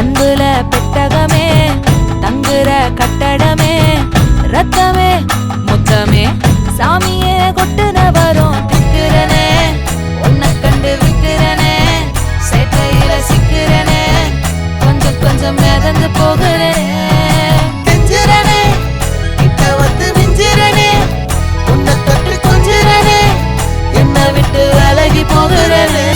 அன்புல பெட்டகமே தங்குற கட்டடமே ரத்தமே முத்தமே சாமியே கொட்டுன வரும் திக்கிறனே உன்னை கண்டு விக்கிறனே சேட்டையில சிக்கிறனே கொஞ்சம் கொஞ்சம் மிதந்து போகிறேன் கெஞ்சிறனே கிட்ட வந்து மிஞ்சிறனே உன்னை தொட்டு கொஞ்சிறனே என்னை விட்டு விலகி போகிறனே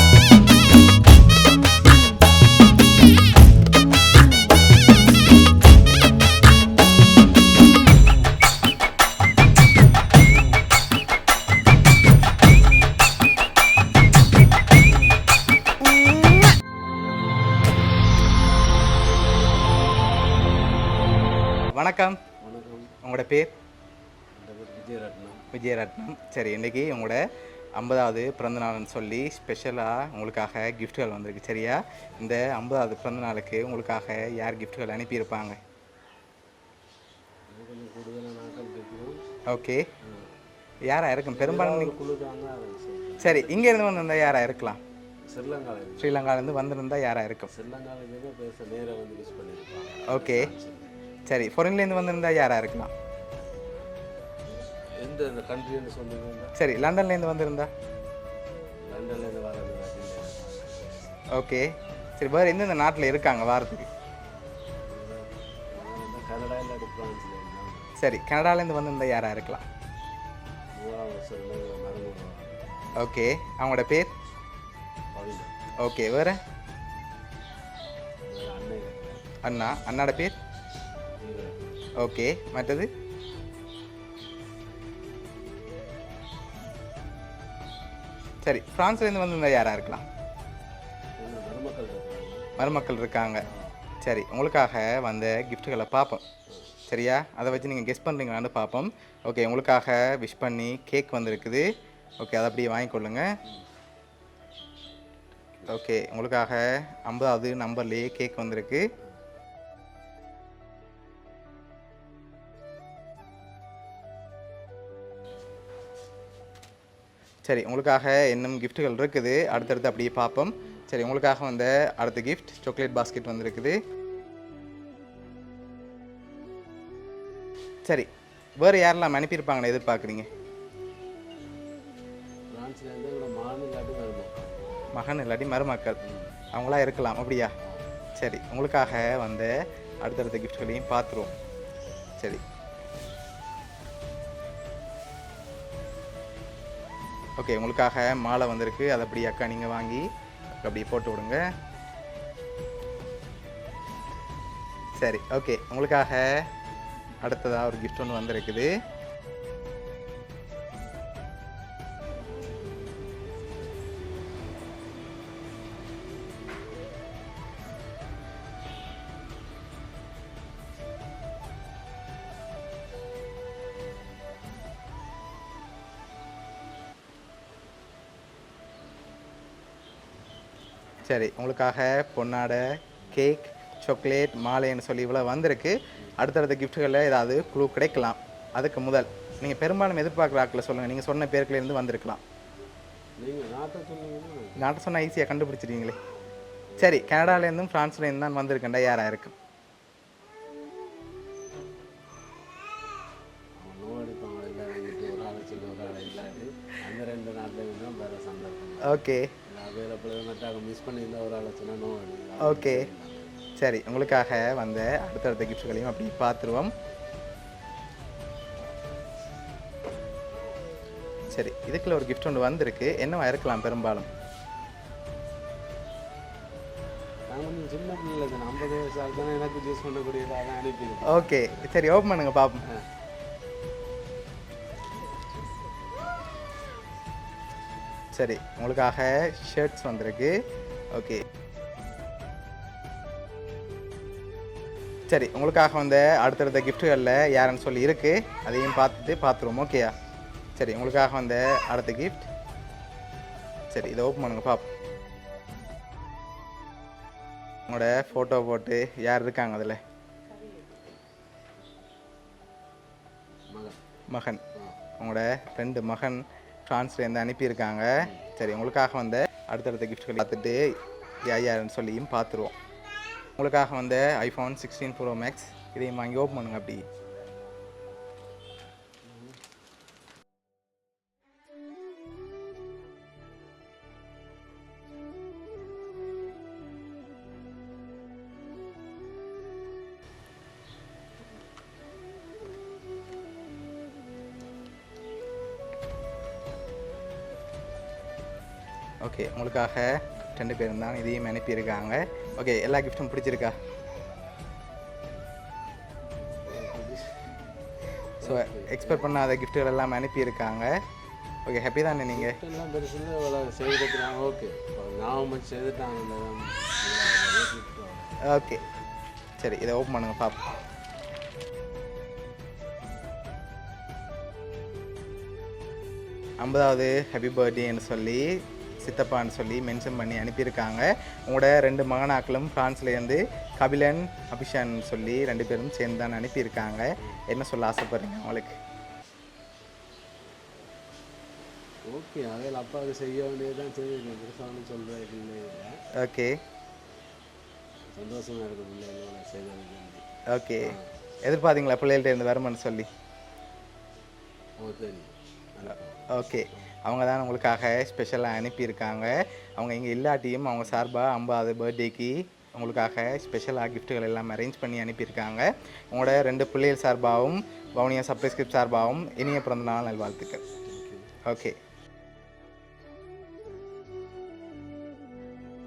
வணக்கம். உங்களோட பேர்? விஜயரத்னம். சரி, இன்றைக்கி உங்களோட 50வது பிறந்தநாள்னு சொல்லி ஸ்பெஷலாக உங்களுக்காக கிஃப்ட்கள் வந்திருக்கு. சரியா? இந்த 50வது பிறந்தநாளுக்கு உங்களுக்காக யார் கிஃப்ட்கள் அனுப்பியிருப்பாங்க? ஓகே, யாராக இருக்கும்? பெரும்பாலும் சரி, இங்கேருந்து வந்திருந்தால் யாராக இருக்கலாம்? ஸ்ரீலங்காலேருந்து வந்திருந்தால் யாராக இருக்கும்? ஓகே, சரி. ஃபாரின்லேருந்து வந்திருந்தால் யாராக இருக்கலாம்? எந்த கண்ட்ரின்னு சொன்னீங்க? சரி, லண்டன்லேருந்து வந்திருந்தா? லண்டன்லேருந்து வரது. ஓகே, சரி. வேறு எந்தெந்த நாட்டில் இருக்காங்க வாரத்துக்கு? கனடாவில் எடுப்பாங்க. சரி, கனடாலேருந்து வந்திருந்தா யாராக இருக்கலாம்? ஓகே, அவங்களோட பேர்? ஓகே, வேறு? அண்ணா. அண்ணாட பேர்? ஓகே, மற்றது? சரி, ஃப்ரான்ஸ்லேருந்து வந்திருந்தால் யாராக இருக்கலாம்? மருமக்கள் இருக்காங்க. சரி, உங்களுக்காக வந்த கிஃப்ட்டுகளை பார்ப்போம். சரியா? அதை வச்சு நீங்கள் கெஸ் பண்ணுறீங்களான்னு பார்ப்போம். ஓகே, உங்களுக்காக விஷ் பண்ணி கேக் வந்திருக்குது. ஓகே, அதை அப்படியே வாங்கிக்கொள்ளுங்க. ஓகே, உங்களுக்காக 50வது நம்பர்லேயே கேக் வந்திருக்கு. சரி, உங்களுக்காக இன்னும் கிஃப்ட்டுகள் இருக்குது. அடுத்தடுத்து அப்படியே பார்ப்போம். சரி, உங்களுக்காக வந்த அடுத்த கிஃப்ட் சாக்லேட் பாஸ்கெட் வந்திருக்குது. சரி, வேறு யாரெல்லாம் அனுப்பியிருப்பாங்கன்னு எதிர்பார்க்குறீங்க? மகன் இல்லாட்டி மருமக்கள் அவங்களா இருக்கலாம். அப்படியா? சரி, உங்களுக்காக வந்த அடுத்தடுத்த கிஃப்ட்களையும் பார்த்துருவோம். சரி, ஓகே, உங்களுக்காக மாலை வந்திருக்கு. அதை அப்படி அக்கா நீங்கள் வாங்கி அப்படி போட்டு விடுங்க. சரி, ஓகே, உங்களுக்காக அடுத்ததாக ஒரு கிஃப்ட் ஒன்று வந்திருக்குது. சரி, உங்களுக்காக பொன்னாடை, கேக், சாக்லேட், மாலைன்னு சொல்லி இவ்வளோ வந்திருக்கு. அடுத்தடுத்த கிஃப்ட்டுகளில் ஏதாவது குழு கிடைக்கலாம். அதுக்கு முதல் நீங்கள் பெரும்பாலும் எதிர்பார்க்குற ஆட்களை சொல்லுங்கள். நீங்கள் சொன்ன பேருக்குலேருந்து வந்திருக்கலாம். நாட்டை சொன்னால் ஈஸியாக கண்டுபிடிச்சிருவீங்களே. சரி, கனடாலேருந்தும் ஃப்ரான்ஸ்லேருந்து தான் வந்திருக்கேன்டா. யாராக இருக்கும்? ஓகே, ஓகே, சரி. உங்களுக்காக வந்த அடுத்தடுத்த கிஃப்ட்களையும் அப்படி பார்த்துருவோம். சரி, இதுக்குள்ள ஒரு கிஃப்ட் ஒன்று வந்திருக்கு. என்னவா இருக்கலாம்? பெரும்பாலும் ஓகே, சரி, ஓப்பன் பண்ணுங்க பார்ப்போம். சரி, உங்களுக்காக ஷர்ட்ஸ் வந்திருக்கு. ஓகே, சரி. உங்களுக்காக வந்த அடுத்தடுத்த கிஃப்ட்டுகளில் யாருன்னு சொல்லி இருக்குது. அதையும் பார்த்துருவோம். ஓகேயா? சரி, உங்களுக்காக வந்த அடுத்த கிஃப்ட். சரி, இதை ஓப்பன் பண்ணுங்க பார்ப்போம். உங்களோட ஃபோட்டோ போட்டு யார் இருக்காங்க அதில்? மகன். உங்களோட ஃப்ரெண்டு மகன் ஃப்ரான்ஸ்லேருந்து அனுப்பியிருக்காங்க. சரி, உங்களுக்காக வந்த அடுத்தடுத்த கிஃப்ட்கள் பார்த்துட்டு யாருன்னு சொல்லியும் பார்த்துருவோம். உங்களுக்காக வந்த ஐஃபோன் 16 ப்ரோ மேக்ஸ் இதையும் வாங்கி ஓப்பன் பண்ணுங்க அப்படி. ஓகே, உங்களுக்காக 2 பேர் தான் இதையும் அனுப்பியிருக்காங்க. ஓகே, எல்லா கிஃப்ட்டும் பிடிச்சிருக்கா? ஸோ எக்ஸ்பெக்ட் பண்ணாத கிஃப்ட்டுகள் எல்லாம் அனுப்பியிருக்காங்க. ஓகே, ஹாப்பி தானே நீங்கள்? எல்லாம் பெருசு இல்லை செய்துட்டாங்க. ஓகே, நான் செய்துட்டாங்க. ஓகே சரி, இதை ஓப்பன் பண்ணுங்க பாப்போம். ஐம்பதாவது ஹாப்பி பர்த்டேன்னு சொல்லி சித்தப்பான்னு சொல்லி மென்ஷன் பண்ணி அனுப்பியிருக்காங்க. உங்களோட 2 மகனாக்களும் ஃப்ரான்ஸ்லேருந்து கபிலன் அபிஷான் சொல்லி 2 பேரும் சேர்ந்து தான் அனுப்பியிருக்காங்க. என்ன சொல்ல ஆசைப்படுறீங்க உங்களுக்கு? ஓகே, அதில் அப்பாவுக்கு செய்ய வேண்டியதான் செய்யுங்க. பெருசாக சொல்கிறேன். ஓகே, சந்தோஷமாக இருக்கும் பிள்ளைங்களோட செய்ததுக்கு. ஓகே, எதிர்பார்த்தீங்களா பிள்ளைகள்ட்ட இருந்து வருமானு சொல்லி? தெரியும். ஓகே, அவங்க தான் உங்களுக்காக ஸ்பெஷலாக அனுப்பியிருக்காங்க. அவங்க இங்கே இல்லாட்டியும் அவங்க சார்பாக 50வது பர்த்டேக்கு உங்களுக்காக ஸ்பெஷலாக கிஃப்ட்டுகள் எல்லாம் அரேஞ்ச் பண்ணி அனுப்பியிருக்காங்க. உங்களோட 2 பிள்ளைகள் சார்பாகவும் வவுனியா சப்ளைஸ் கிஃப்ட் சார்பாகவும் இனிய பிறந்தநாள் நல்வாழ்த்துக்கள். ஓகே.